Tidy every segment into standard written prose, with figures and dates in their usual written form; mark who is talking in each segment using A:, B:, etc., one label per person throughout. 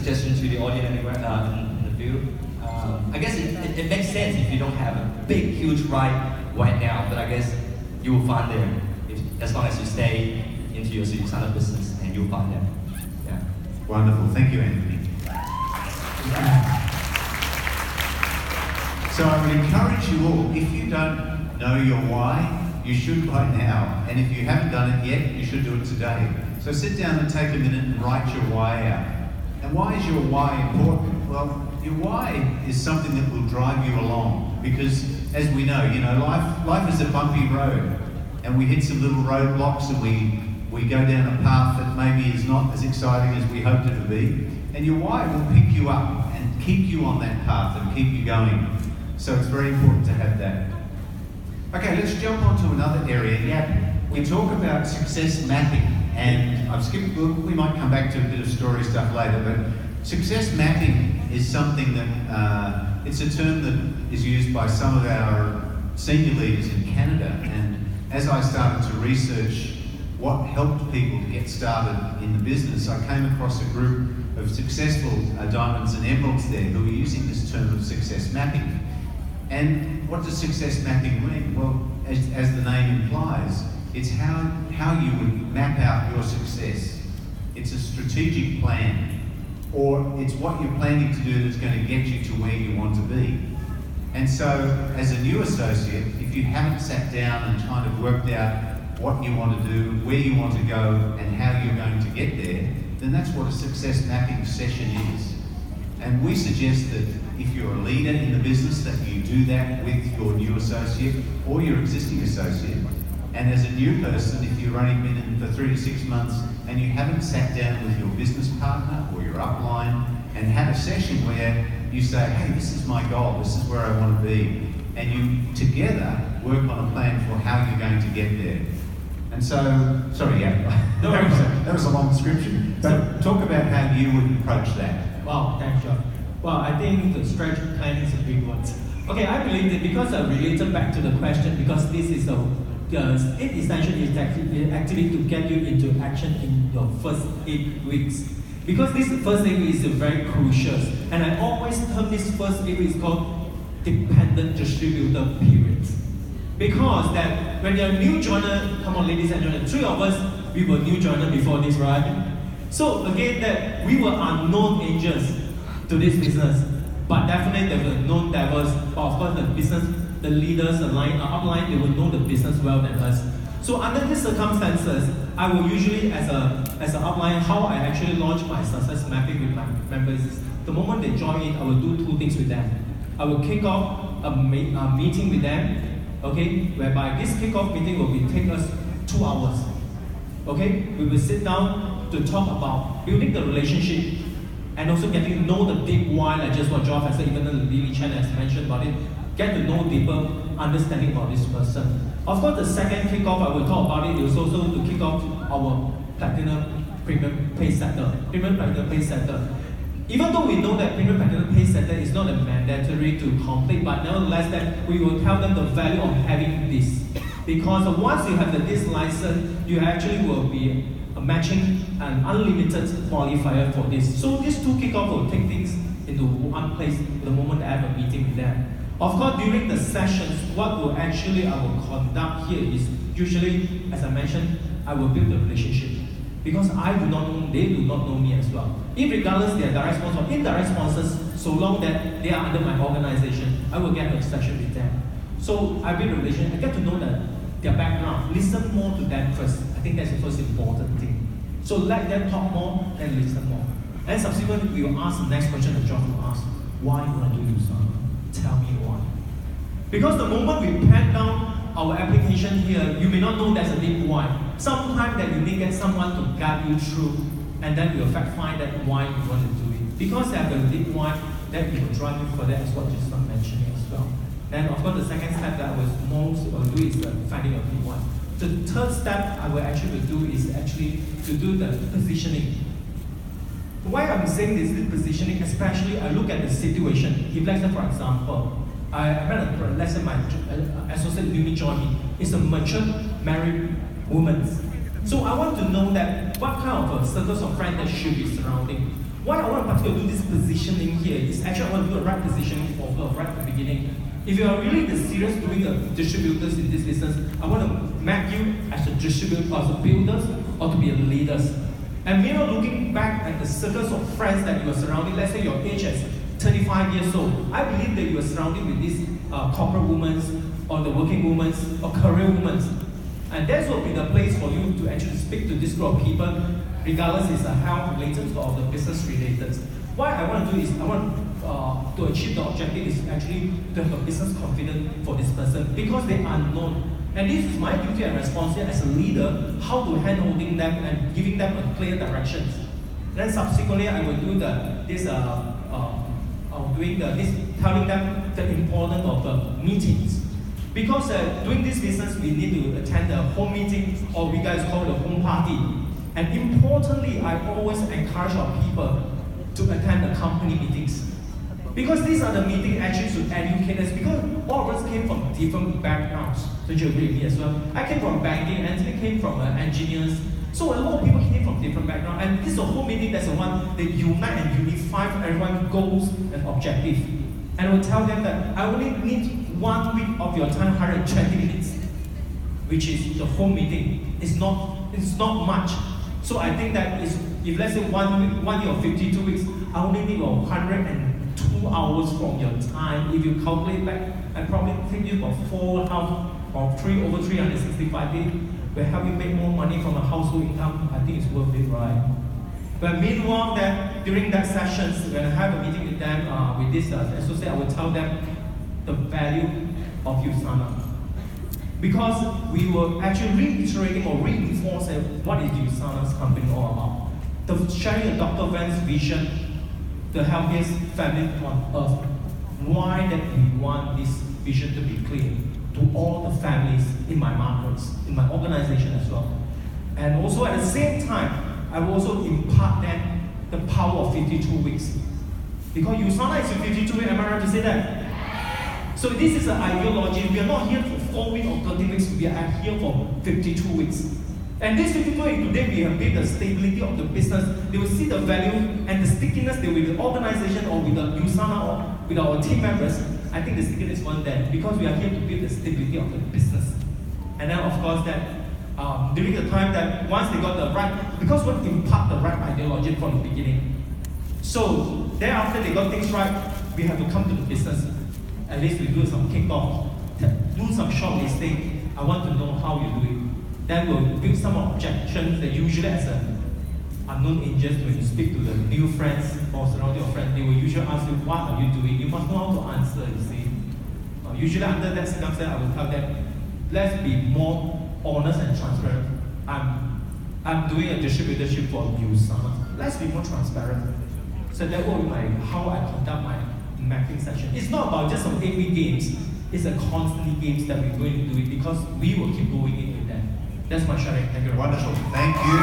A: suggestion to the audience anywhere in the field. I guess it makes sense if you don't have a big, huge right now, but I guess you will find them as long as you stay into your USANA business, and you'll find them. Yeah.
B: Wonderful. Thank you, Anthony. So I would encourage you all, if you don't know your why, you should by now. And if you haven't done it yet, you should do it today. So sit down and take a minute and write your why out. And why is your why important? Well, your why is something that will drive you along. Because as we know, life is a bumpy road. And we hit some little roadblocks and we go down a path that maybe is not as exciting as we hoped it to be. And your why will pick you up and keep you on that path and keep you going. So it's very important to have that. Okay, let's jump on to another area. Yeah, we talk about success mapping, and I've skipped, we might come back to a bit of story stuff later, but success mapping is something that, it's a term that is used by some of our senior leaders in Canada, and as I started to research what helped people to get started in the business, I came across a group of successful diamonds and emeralds there who were using this term of success mapping. And what does success mapping mean? Well, as the name implies, it's how you would map out your success. It's a strategic plan, or it's what you're planning to do that's going to get you to where you want to be. And so, as a new associate, if you haven't sat down and kind of worked out what you want to do, where you want to go, and how you're going to get there, then that's what a success mapping session is. And we suggest that if you're a leader in the business, that you do that with your new associate or your existing associate. And as a new person, if you've only been in for 3 to 6 months and you haven't sat down with your business partner or your upline and had a session where you say, hey, this is my goal, this is where I want to be, and you together work on a plan for how you're going to get there. And so, sorry, yeah, that was a long description, but talk about how you would approach that.
C: Wow, thanks, John. Well, I think the strategic planning is a big one. Okay, I believe that because I related back to the question, because this is it essentially is actually to get you into action in your first 8 weeks. Because this first 8 weeks is very crucial. And I always term this first 8 weeks called dependent distributor periods. Because that when you're a new joiner, come on ladies and gentlemen, 3 of us, we were new joiner before this, right? So again, that we were unknown agents to this business, but definitely there were known devils. But of course, the business, the leaders, the upline, they will know the business well than us. So under these circumstances, I will usually, as an upline, how I actually launch my success mapping with my members is the moment they join in, I will do 2 things with them. I will kick off a meeting with them, okay, whereby this kick-off meeting will take us 2 hours. Okay, we will sit down to talk about building the relationship and also getting to know the deep why, like just what Geoff has said, even Lily Chen has mentioned about it, get to know deeper understanding about this person. Of course, the second kickoff I will talk about it is also to kick off our platinum premium pay setter, premium platinum pay setter. Even though we know that premium platinum pay setter is not a mandatory to complete, but nevertheless that we will tell them the value of having this. Because once you have this license, you actually will be matching an unlimited qualifier for this. So these 2 kickoffs will take things into one place the moment I have a meeting with them. Of course, during the sessions, what will actually I will conduct here is usually, as I mentioned, I will build the relationship. Because I do not know, they do not know me as well. Regardless they are direct sponsors or indirect sponsors, so long that they are under my organization, I will get a session with them. So I build a relationship, I get to know their background, listen more to them first. I think that's the first important thing. So let them talk more and listen more. And subsequently, we will ask the next question that John will ask. Why you want to do USANA? Tell me why. Because the moment we pen down our application here, you may not know there's a deep why. Sometimes that you may get someone to guide you through, and then we will find that why you want to do it. Because they have a deep why, that we will drive you further, as what just mentioned as well. Then of course the second step that I was most do is finding a deep why. The third step I will actually do is actually to do the positioning. Why I'm saying this positioning, especially I look at the situation. If let's say for example, I read a lesson my associate newly joined me. It's a mature married woman. So I want to know that what kind of circles of friends that should be surrounding. what I want to do this positioning here is actually I want to do a right positioning for right at the beginning. If you are really the serious doing the distributors in this business, I want to map you as a distributor, as a builders, or to be a leaders. And meanwhile, looking back at the circles of friends that you are surrounding, let's say your age is 35 years old, I believe that you are surrounded with these corporate women, or the working women, or career women. And that will be the place for you to actually speak to this group of people, regardless it's a health related or the business related. What I want to do is, I want to achieve the objective is actually to have a business confidence for this person, because they are known. And this is my duty and responsibility as a leader, how to hand-holding them and giving them a clear directions. Then subsequently, I will do telling them the importance of the meetings. Because doing this business, we need to attend the home meeting, or we guys call it a home party. And importantly, I always encourage our people to attend the company meetings. Because these are the meetings actually to educate us, because all of us came from different backgrounds. Don't you agree with me as well? I came from banking, Anthony came from engineers. So a lot of people came from different backgrounds. And this is a whole meeting that's the one that unite and unify everyone's goals and objectives. And I will tell them that I only need 1 week of your time, 120 minutes, which is the whole meeting. It's not much. So I think that if let's say 1 year or 52 weeks, I only need 102 hours from your time. If you calculate back, I probably think you about 4.5 or 3 over 365 days will help you make more money from a household income. I think it's worth it, right? But meanwhile, during that sessions, when I have a meeting with them, with this associate, I will tell them the value of USANA. Because we were actually reiterating or reinforcing what is USANA's company all about. The sharing Dr. Van's vision, the healthiest family on earth. Why that we want this vision to be clear to all the families in my markets, in my organization as well. And also at the same time, I will also impart them the power of 52 weeks. Because USANA is a 52 weeks, am I right to say that? So this is an ideology. We are not here for 4 weeks or 13 weeks, we are here for 52 weeks. And this 52 weeks, today we have built the stability of the business. They will see the value and the stickiness with the organization or with the USANA or with our team members. I think the stickiness is one there, because we are here to build the stability of the business. And then of course that during the time that once they got the right, because we impart the right ideology from the beginning. So thereafter they got things right, we have to come to the business. At least we do some kickoff, do some short listing. I want to know how you do it. Then we'll build some objections that usually as an unknown agent, when you speak to the new friends or surrounding your friends, they will usually ask you, what are you doing? You must know how to answer, you see. Usually under that circumstance, I will tell them, let's be more honest and transparent. I'm doing a distributorship for USANA. Let's be more transparent. So that will be how I conduct my mapping session. It's not about just some 8-week games. It's a constant games that we're going to do it, because we will keep going in with them. That's my sharing. Thank you.
B: Wonderful. Thank you.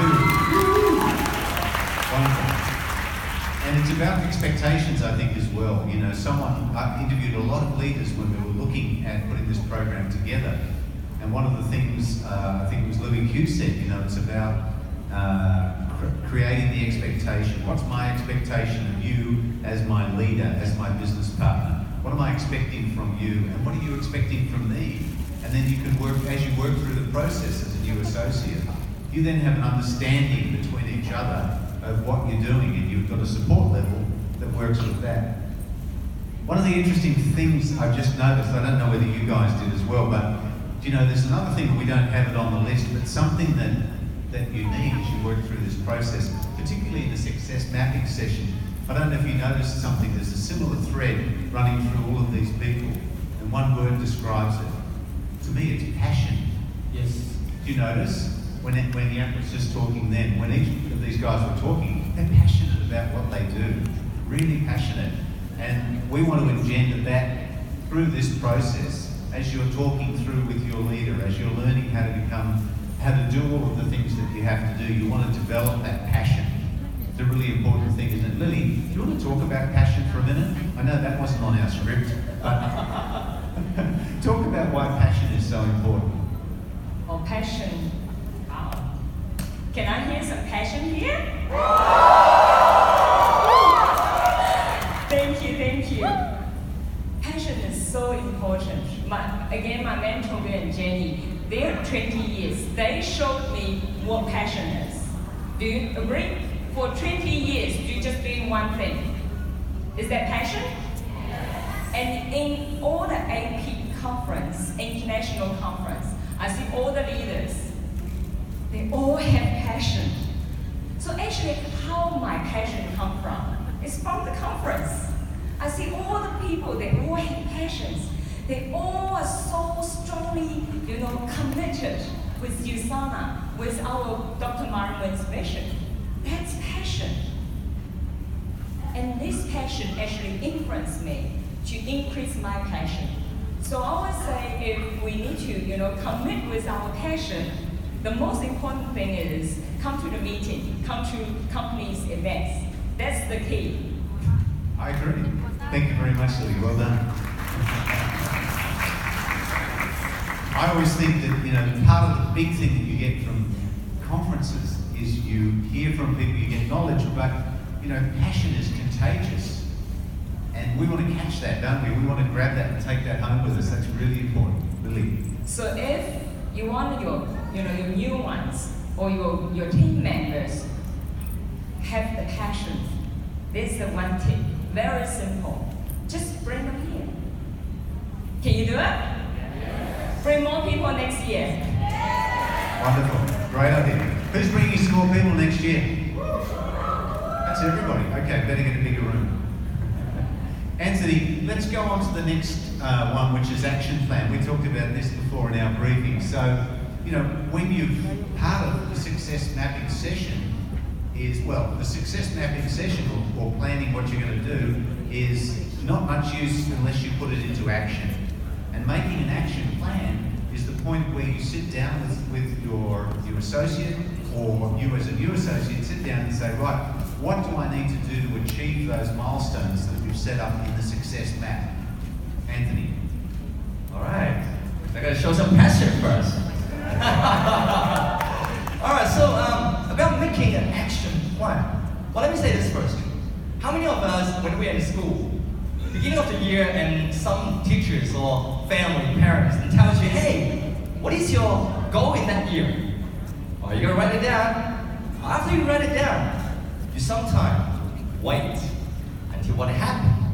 B: Wonderful. And it's about expectations, I think, as well. You know, I interviewed a lot of leaders when we were looking at putting this program together. And one of the things, I think it was Louis Q said, you know, it's about creating the expectation. What's my expectation of you as my leader, as my business partner? What am I expecting from you? And what are you expecting from me? And then you can work, as you work through the process as a new associate, you then have an understanding between each other of what you're doing, and you've got a support level that works with that. One of the interesting things I've just noticed, I don't know whether you guys did as well, but you know, there's another thing, we don't have it on the list, but something that you need as you work through this process, particularly in the success mapping session. I don't know if you noticed something, there's a similar thread running through all of these people, and one word describes it. To me, it's passion.
C: Yes.
B: Do you notice? When Yap was just talking then, when each of these guys were talking, they're passionate about what they do, really passionate. And we want to engender that through this process. As you're talking through with your leader, as you're learning how to do all of the things that you have to do, you want to develop that passion. It's a really important thing, isn't it? Lily, do you want to talk about passion for a minute? I know that wasn't on our script, but talk about why passion is so important.
D: Oh, passion. Can I hear some passion here? their 20 years, they showed me what passion is. Do you agree? For 20 years, you're just doing one thing. Is that passion? And in all the AP conference, international conference, I see all the leaders, they all have passion. So actually, how my passion come from? It's from the conference. I see all the people, they all have passions. They all are so strongly, committed with USANA, with our Dr. Marvin's vision. That's passion. And this passion actually influenced me to increase my passion. So I always say if we need to, commit with our passion, the most important thing is come to the meeting, come to companies' events. That's the key.
B: I agree. Thank you very much, Lily. Well done. I always think that, part of the big thing that you get from conferences is you hear from people, you get knowledge, but, passion is contagious. And we want to catch that, don't we? We want to grab that and take that home with us. That's really important, Lily.
D: So if you want your new ones or your team members have the passion, this is the one tip. Very simple. Just bring them here. Can you do it? Yes. Bring more people next year. Yes.
B: Wonderful. Great idea. Who's bringing some more people next year? That's everybody. Okay, better get a bigger room. Anthony, let's go on to the next one, which is action plan. We talked about this before in our briefing. So, when you've part of the success mapping session is, the success mapping session or planning what you're going to do is not much use unless you put it into action. And making an action plan is the point where you sit down with your associate, or you as a new associate sit down and say, right, what do I need to do to achieve those milestones that we've set up in the success map? Anthony.
A: All right. I gotta show some passion first. All right, so about making an action plan. Well, let me say this first. How many of us, when we're in school, beginning of the year, and some teachers or family, parents, and tells you, hey, what is your goal in that year? Well, you're gonna write it down. After you write it down, you sometimes wait until what happened.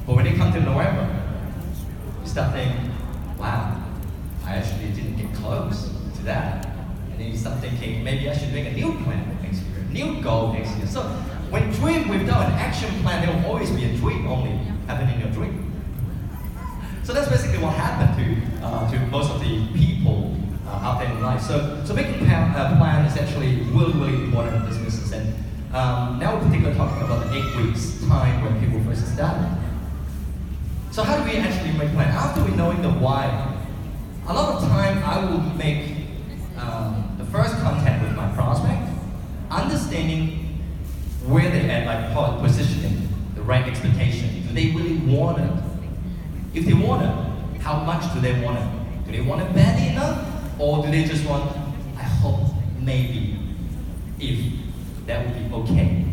A: But when it comes to November, you start thinking, wow, I actually didn't get close to that. And then you start thinking, maybe I should make a new plan next year, new goal next year. So when dream without an action plan, there will always be a dream only happening in your dream. So that's basically what happened to most of the people out there in life. So making a plan is actually really, really important in this business. And now we're particularly talking about the 8 weeks time when people first started. So how do we actually make a plan? After we knowing the why, a lot of time I will make the first contact with my prospect, understanding where they're at, like positioning, the right expectation. Do they really want it? If they want it, how much do they want it? Do they want it badly enough? Or do they just want, I hope, maybe, if that would be okay?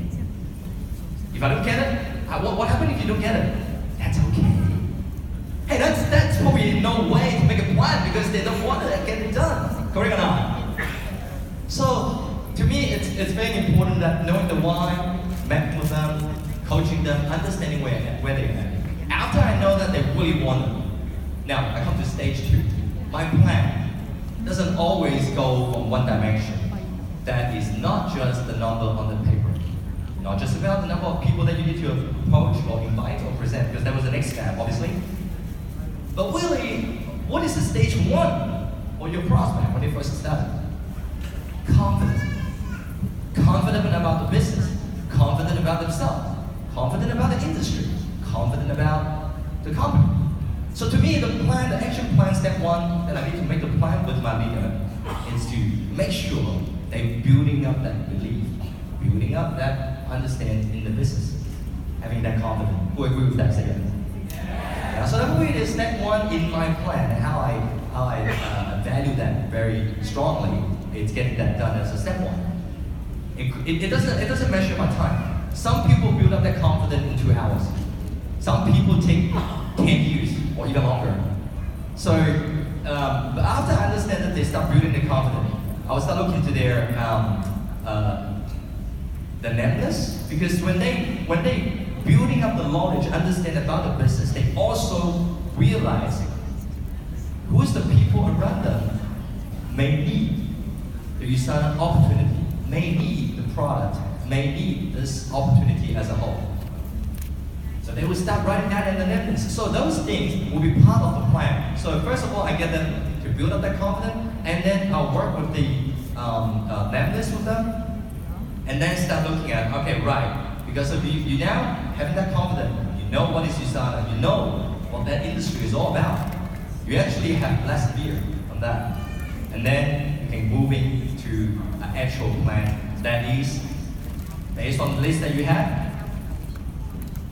A: If I don't get it, what happens if you don't get it? That's okay. Hey, that's probably no way to make a plan because they don't want to get it done. Correct or not? So, to me, it's very important that knowing the why, mapping with them, coaching them, understanding where they're at. After I know that they really want it, now I come to stage 2. My plan doesn't always go from one dimension. That is not just the number on the paper. Not just about the number of people that you need to approach or invite or present, because that was the next step, obviously. But really, what is the stage 1 for your prospect when they first started? Confident. Confident about the business. Confident about themselves. Confident about the industry. Confident about the company. So to me, the action plan, step 1, that I need to make the plan with my leader is to make sure they're building up that belief, building up that understanding in the business, having that confidence. Who agree with that? Say yes. Yeah, so that way it is step 1 in my plan, and how I value that very strongly. It's getting that done as a step 1. It doesn't measure my time. Some people build up that confidence in 2 hours. Some people take 10 years or even longer. So but after I understand that they start building the confidence, I will start looking to their the nameless, because when they building up the knowledge, understand about the business, they also realize who's the people around them may need the USANA opportunity, may need the product, may need this opportunity as a whole. So they will start writing that in the nameless. So those things will be part of the plan. So first of all, I get them to build up that confidence, and then I'll work with the nameless with them, and then start looking at, okay, right, because of you now having that confidence, you know what is USANA, you know what that industry is all about. You actually have less fear on that. And then you can move into an actual plan that is based on the list that you have.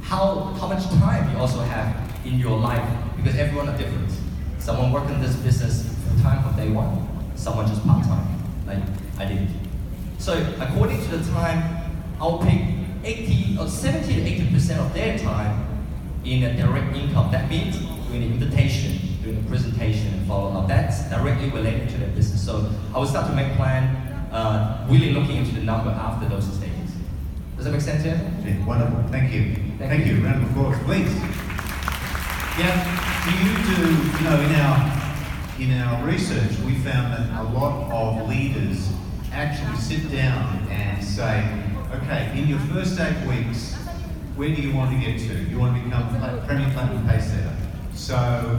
A: How much time you also have in your life, because everyone are different. Someone working this business full time from day one, someone just part time, like I did. So according to the time, I'll pick 70 to 80% of their time in a direct income. That means doing the invitation, doing the presentation and follow up. That's directly related to their business. So I will start to make plan, really looking into the number after those stages. Does that make sense here?
B: Yeah, wonderful. Thank you. Thank you. Round of applause, please. Yeah. Do you in our research, we found that a lot of leaders actually sit down and say, okay, in your first 8 weeks, where do you want to get to? You want to become a Premier Platinum Pay Setter. So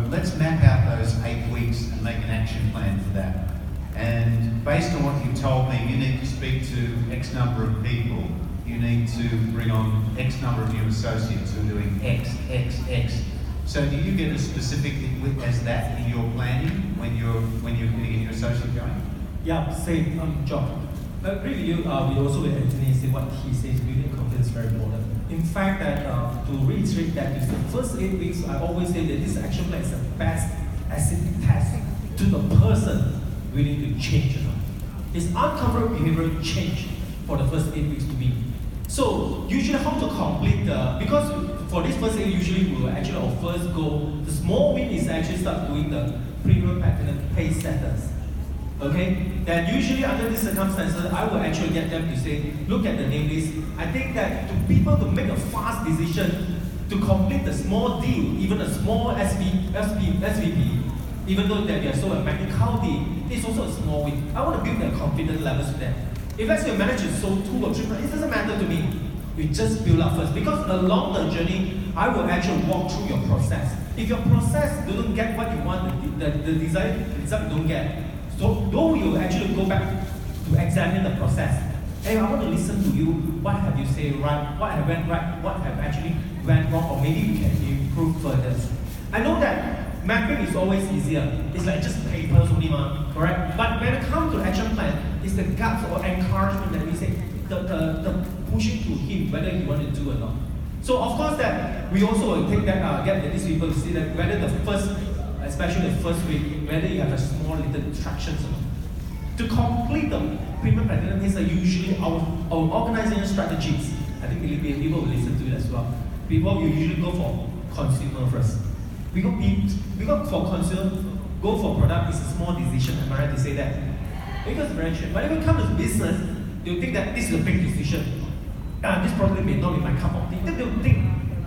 B: let's map out those 8 weeks and make an action plan for that. And based on what you told me, you need to speak to X number of people. You need to bring on X number of new associates who are doing X, X, X. So do you get as specific as that in your planning when you're getting a new associate going?
C: Yeah, same job. Really, we also with Anthony say what he says, building confidence is very important. In fact, that to reiterate that, is the first 8 weeks, I always say that this action plan is the best acid test to the person willing to change. It's uncomfortable behavioral change for the first 8 weeks to be. So usually how to complete because for this first 8 usually we will actually our first goal, the small win is actually start doing the Premium Platinum Pay Setters. Okay? Then usually under these circumstances, I will actually get them to say, look at the name list. I think that to people to make a fast decision to complete the small deal, even a small SVP, even though that they are so a medical deal, it's also a small win. I want to build their confidence levels with them. If let's say you manage to sold 2 or 3, it doesn't matter to me. You just build up first. Because along the journey, I will actually walk through your process. If your process doesn't get what you want, the desired result you don't get, so though you actually go back to examine the process. Hey, I want to listen to you. What have you said right? What have went right? What have actually went wrong? Or maybe we can improve further. I know that mapping is always easier. It's like just papers only, correct? But when it comes to action plan, it's the guts or encouragement that we say, the pushing to him whether he wants to do or not. So of course that we also will take that, get these people to see that whether the first, especially the first week, whether you have a small little instructions or not. To complete the Premium Platinum is usually our organization strategies. I think people will listen to it as well. People will usually go for consumer first. We go for consumer, go for product is a small decision. Am I right to say that? Because it's very cheap. But when it comes to business, they'll think that this is a big decision. This probably may not be my cup of tea. Then they'll think,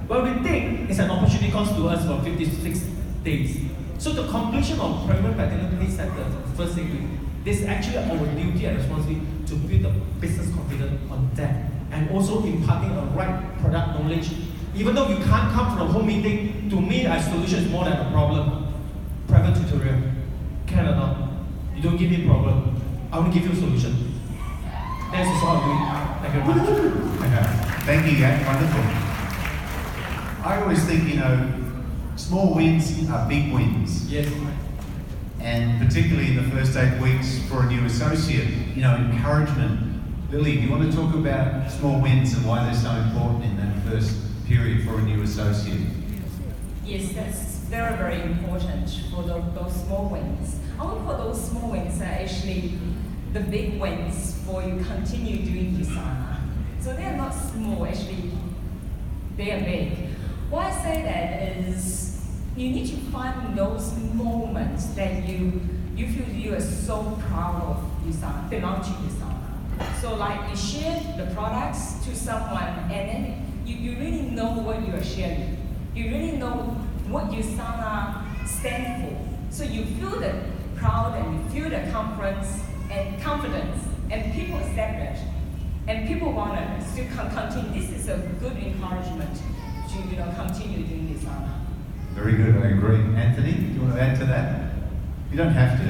C: well, we think it's an opportunity cost to us for 56 days. So the completion of Premium Platinum Pay Setter first 8 weeks, this is actually our duty and responsibility to build the business confidence on that. And also imparting a right product knowledge. Even though you can't come from a home meeting, to me, a solution is more than a problem. Private tutorial. Can or not? You don't give me a problem. I want to give you a solution. That's just all I'm doing. Thank you very much.
B: Okay. Thank you, Yak. Wonderful. I always think, small wins are big wins.
C: Yes.
B: And particularly in the first 8 weeks for a new associate, encouragement. Lily, do you want to talk about small wins and why they're so important in that first period for a new associate?
D: Yes, that's very, very important for those small wins. I would call those small wins are actually the big wins for you continue doing USANA. So they are not small, actually, they are big. Why I say that is, You need to find those moments that you feel you are so proud of USANA, belong to USANA. So like you share the products to someone and then you really know what you are sharing. You really know what USANA stands for. So you feel the proud and you feel the conference and confidence and people accept it. And people want to continue. This is a good encouragement to continue doing USANA.
B: Very good, I agree. Anthony, do you want to add to that? You don't have to.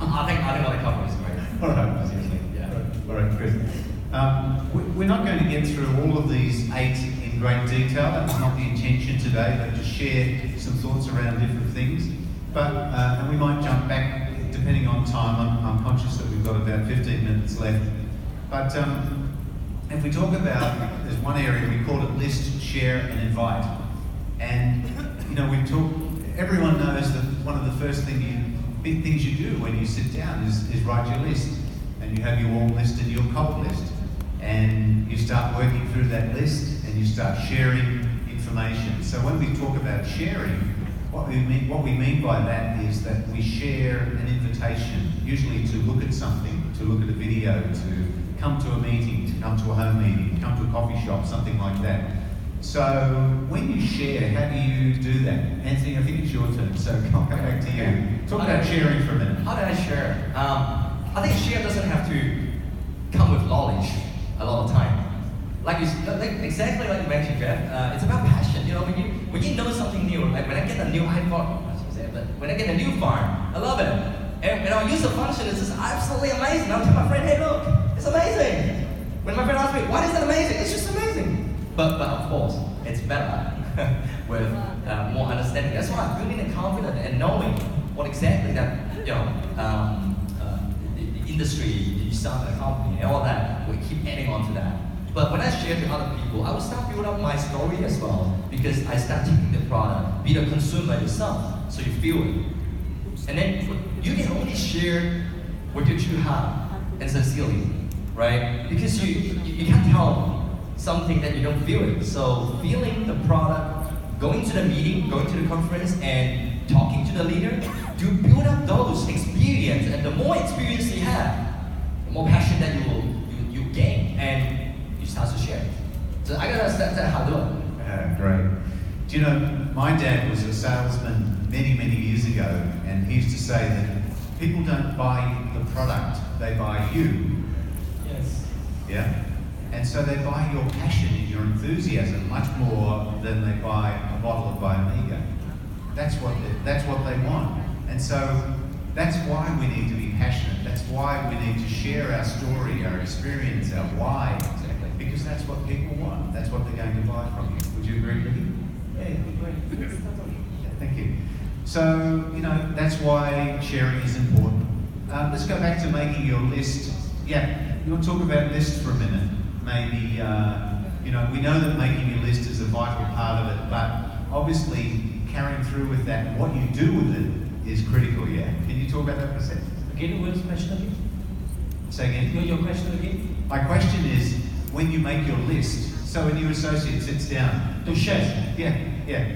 A: I think other conference is great.
B: All right.
A: Seriously, yeah.
B: All right, Chris. We're not going to get through all of these 8 in great detail. That's not the intention today, but to share some thoughts around different things. But and we might jump back depending on time. I'm conscious that we've got about 15 minutes left. But if we talk about, there's one area we call it list, share, and invite. And everyone knows that one of the first big things you do when you sit down is write your list. And you have your warm list and your cold list. And you start working through that list and you start sharing information. So when we talk about sharing, what we mean by that is that we share an invitation, usually to look at something, to look at a video, to come to a meeting, to come to a home meeting, to come to a coffee shop, something like that. So when you share, how do you do that? Anthony, I think it's your turn, so I'll come back to you. Talk about sharing for a minute.
A: How do I share? I think share doesn't have to come with knowledge a lot of time. Exactly like you mentioned, Jeff. It's about passion. When you know something new, like when I get a new iPhone, when I get a new farm, I love it. And I'll use the function, it's just absolutely amazing. I'll tell my friend, hey look, it's amazing. When my friend asks me, why is it amazing? It's just amazing. But of course, it's better with more understanding. That's why I'm building the confidence and knowing what exactly that, the industry, you start the company and all that, we keep adding on to that. But when I share to other people, I will start building up my story as well, because I start taking the product, be the consumer yourself, so you feel it. And then you can only share what you true heart and sincerely, right? Because you can't tell something that you don't feel it. So feeling the product, going to the meeting, going to the conference, and talking to the leader, to build up those experience. And the more experience you have, the more passion that you gain, and you start to share. So I gotta start how to do it.
B: Great. Do you know, my dad was a salesman many, many years ago, and he used to say that people don't buy the product, they buy you.
C: Yes.
B: Yeah? And so they buy your passion and your enthusiasm much more than they buy a bottle of Biomega. That's what they want. And so that's why we need to be passionate. That's why we need to share our story, our experience, our why. Exactly. Because that's what people want. That's what they're going to buy from you. Would you agree, Ricky? Yeah, great. Yeah, thank you. So, that's why sharing is important. Let's go back to making your list. Yeah, you want to talk about lists for a minute? Maybe, we know that making your list is a vital part of it, but obviously carrying through with that, what you do with it is critical, yeah? Can you talk about that for a second?
C: Again, what's the question again?
B: Say again?
C: Your question again?
B: My question is, when you make your list, so a new associate sits down
C: To share?
B: Yeah.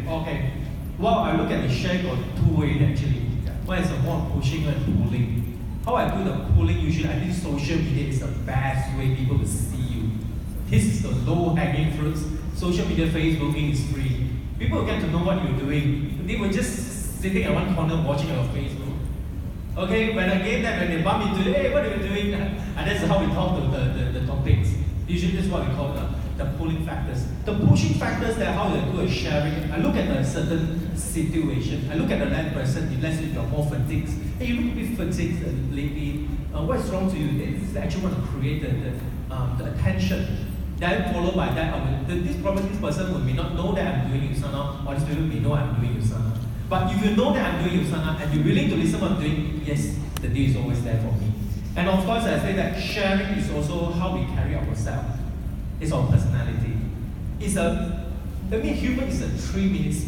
C: Okay. Well, I look at the share got 2 ways actually. One is more pushing and pulling. How I do the pulling, usually I think social media is the best way people will see you. This is the low-hanging fruits. Social media, Facebook is free. People get to know what you're doing. They were just sitting at one corner watching your Facebook. Okay, when I gave them, when they bump into, hey, what are you doing? And that's how we talk to the topics. Usually that's what we call the pulling factors. The pushing factors, that how they do a sharing. I look at a certain situation. I look at that person, let's say you're more fatigued. Hey, you look a bit fatigued lately. What's wrong to you? They actually want to create the attention. Then followed by that, this person may not know that I'm doing USANA, or this person may know I'm doing USANA. But if you know that I'm doing USANA and you're willing to listen to what I'm doing, yes, the deal is always there for me. And of course, I say that sharing is also how we carry ourselves. It's our personality. Human is a 3 minutes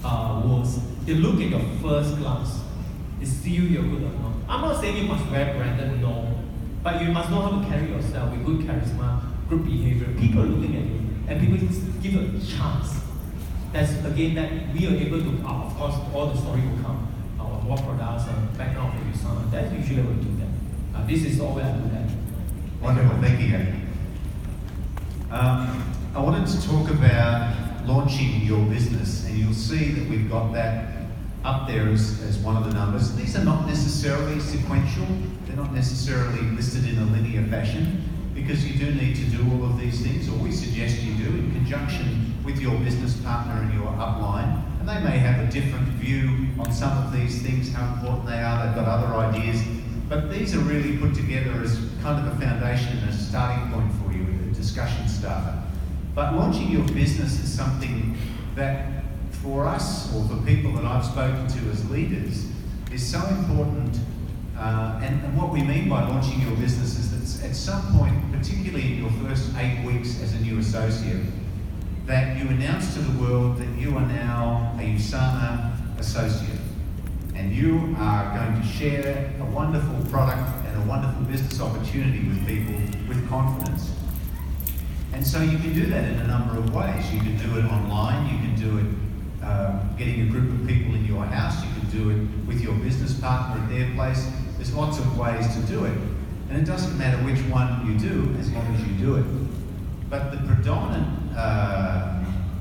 C: words. They look at your first glance. They see you're good or not. I'm not saying you must wear branded, no. But you must know how to carry yourself with good charisma, good behavior. People are looking at you, and people give you a chance That's again that we are able to, of course, all the story will come. What products, background of USANA. That usually will do that. This is all I do that.
B: Wonderful, thank you. I wanted to talk about launching your business, and you'll see that we've got that up there as one of the numbers. These are not necessarily sequential, they're not necessarily listed in a linear fashion, because you do need to do all of these things, or we suggest you do, in conjunction with your business partner and your upline. And they may have a different view on some of these things, how important they are, they've got other ideas, but these are really put together as kind of a foundation and a starting point for you, a discussion starter. But launching your business is something that, for us, or for people that I've spoken to as leaders, is so important. And what we mean by launching your business is that at some point, particularly in your first 8 weeks as a new associate, that you announce to the world that you are now a USANA associate. And you are going to share a wonderful product and a wonderful business opportunity with people with confidence. And so you can do that in a number of ways. You can do it online, you can do it getting a group of people in your house, you can do it with your business partner at their place. There's lots of ways to do it. And it doesn't matter which one you do, as long as you do it. But the predominant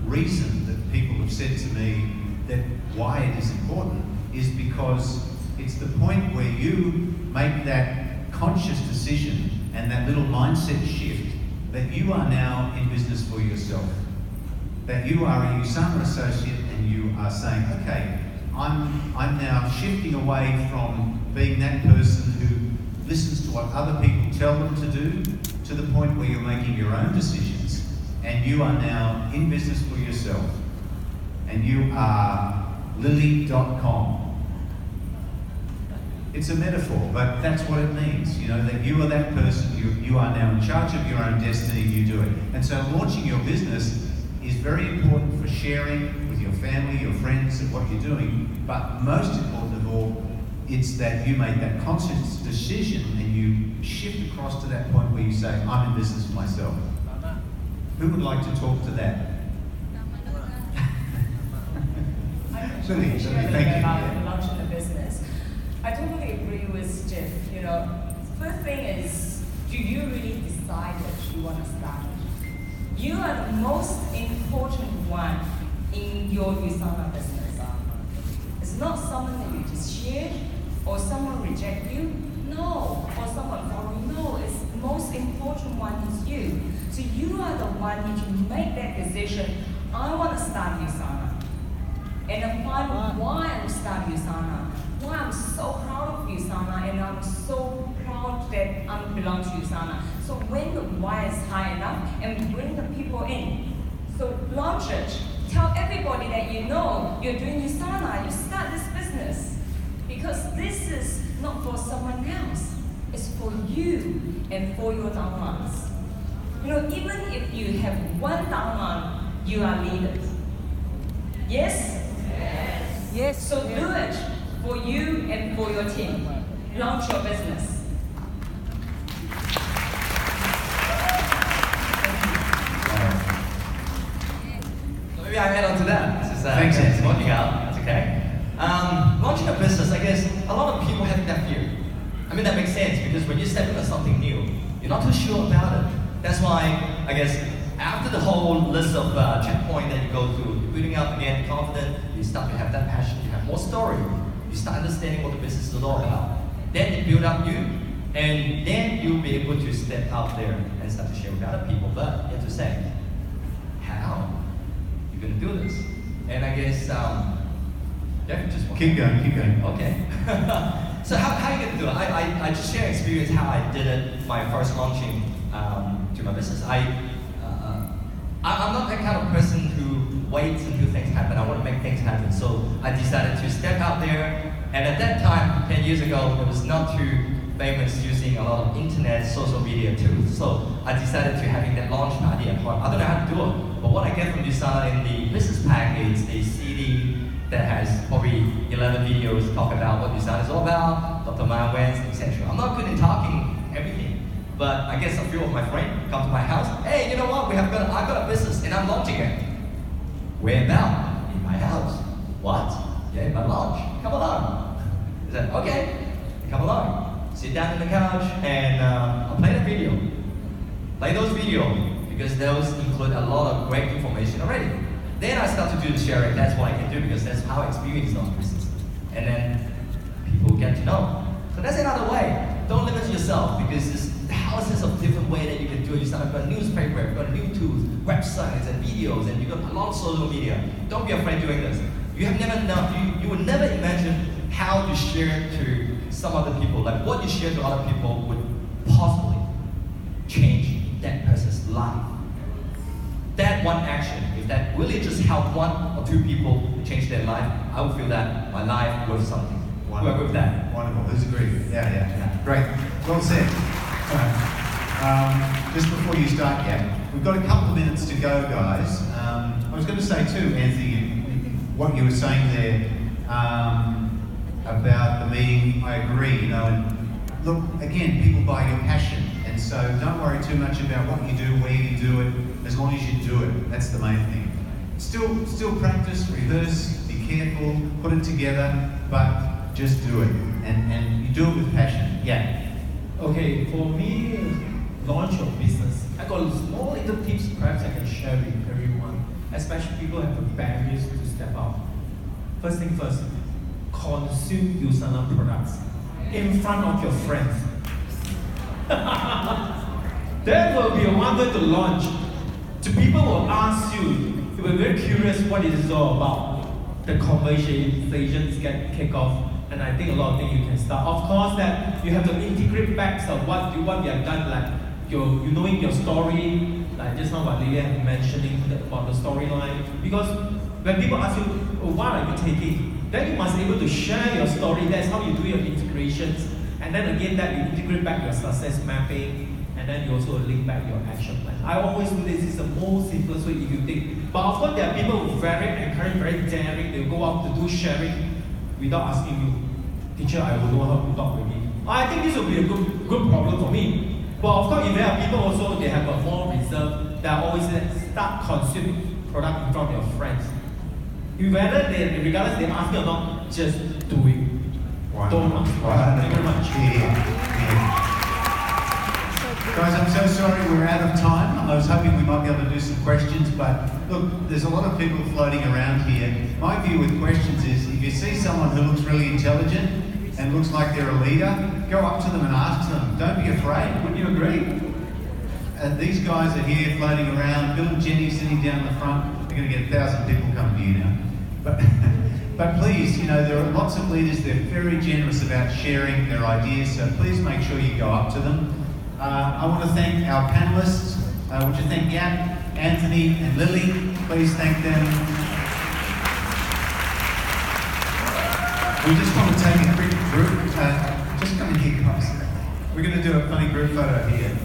B: reason that people have said to me that why it is important is because it's the point where you make that conscious decision and that little mindset shift that you are now in business for yourself. That you are a USANA associate and you are saying, okay, I'm now shifting away from being that person who listens to what other people tell them to do, to the point where you're making your own decisions, and you are now in business for yourself, and you are lily.com. It's a metaphor, but that's what it means, you know, that you are that person, you are now in charge of your own destiny, you do it. And so launching your business is very important for sharing with your family, your friends, and what you're doing, but most important of all, it's that you make that conscious decision and you shift across to that point where you say, I'm in business for myself. Who would like to talk to that? Lily, thank you.
D: About launching the business. I totally agree with Jeff. You know, first thing is, do you really decide that you want to start it? You are the most important one in your USANA business. It's not someone that you just share, or someone reject you, no, or someone follow you, no, it's the most important one is you. So you are the one you can make that decision, I want to start USANA. And I find why I start USANA, why I'm so proud of USANA, and I'm so proud that I belong to USANA. So when the why is high enough, and we bring the people in, so launch it, tell everybody that you know you're doing USANA, you start this business. Because this is not for someone else, it's for you and for your downlines. You know, even if you have one downline, you are leaders. Yes? Yes. Yes. So do it for you and for your team. Launch your business.
A: So maybe I add on to that. This is
B: Thanks, Anthony.
A: working out. That's okay. Launching a business, I guess, a lot of people have that fear. I mean, that makes sense because when you step into something new, you're not too sure about it. That's why, I guess, after the whole list of checkpoints that you go through, you're building up again, confident, you start to have that passion, you have more story, you start understanding what the business is all about. Then it builds up you, and then you'll be able to step out there and start to share with other people. But you have to say, how you're going to do this? And I guess, yeah, just
B: Keep going.
A: Okay. So how are you going to do it? I just share experience how I did it, my first launching to my business. I'm not that kind of person who waits until things happen. I want to make things happen. So I decided to step out there. And at that time, 10 years ago, it was not too famous using a lot of internet, social media tools. So I decided to having that launch party at home. I don't know how to do it. But what I get from USANA in the business pack is a CD that has probably 11 videos talking about what USANA is all about, Dr. Maya Wentz, etc. I'm not good in talking everything. But I guess a few of my friends come to my house. Hey, you know what? I've got a business and I'm launching it. Where about? In my house. What? Yeah, in my lodge. Come along. I said, okay, come along. Sit down on the couch and I'll play the video. Play those videos because those include a lot of great information already. Then I start to do the sharing. That's what I can do because that's how I experience those business. And then people get to know. So that's another way. Don't limit yourself because there's thousands of different ways that you can do it. You start up a newspaper, you've got new tools, websites and videos, and you've got a lot of social media. Don't be afraid doing this. You have never known, you would never imagine how you share to some other people. Like what you share to other people would possibly change that person's life. That one action, if that really just help one or two people change their life, I would feel that my life worth something.
B: Wonderful.
A: Whoever with that.
B: Wonderful. Who's agreed? Yeah. Great. Well said. Just before you start, we've got a couple of minutes to go, guys. I was going to say too, Anthony, what you were saying there about the meeting, I agree. You know, and look, again, people buy your passion, and so don't worry too much about what you do, where you do it, as long as you do it. That's the main thing. Still practice, rehearse, be careful, put it together, but just do it, and you do it with passion. Yeah.
C: Okay, for me, launch your business. I got small little tips perhaps I can share with everyone, especially people who have barriers to step out. First thing first, consume USANA products in front of your friends. That will be a wonder to launch. To people who will ask you, you will be very curious what it is all about. The conversations get kicked off. And I think a lot of things you can start. Of course, that you have to integrate back of what you have done, like you knowing your story, like just now what Lilian mentioning about the storyline. Because when people ask you, what are you taking? Then you must be able to share your story. That's how you do your integrations. And then again, that you integrate back your success mapping, and then you also link back your action plan. I always do this. It's the most simplest way if you think. But of course, there are people who are very encouraging, very daring. They go out to do sharing without asking you, teacher, I will know how to talk with you. I think this will be a good problem for me. But of course, if there are people also, they have a more reserve, they are always start consuming product in front of your friends. Whether regardless they ask you or not, just do it. Don't ask. Thank you very much.
B: Guys, I'm so sorry we're out of time. I was hoping we might be able to do some questions, but look, there's a lot of people floating around here. My view with questions is, if you see someone who looks really intelligent and looks like they're a leader, go up to them and ask them. Don't be afraid. Wouldn't you agree? These guys are here floating around. Bill and Jenny sitting down the front. They're going to get 1,000 people coming to you now. But please, you know, there are lots of leaders. They're very generous about sharing their ideas, so please make sure you go up to them. I want to thank our panelists. Would you thank Yap, Anthony, and Lily? Please thank them. We just want to take a quick group. Just come in here, guys. We're going to do a funny group photo here.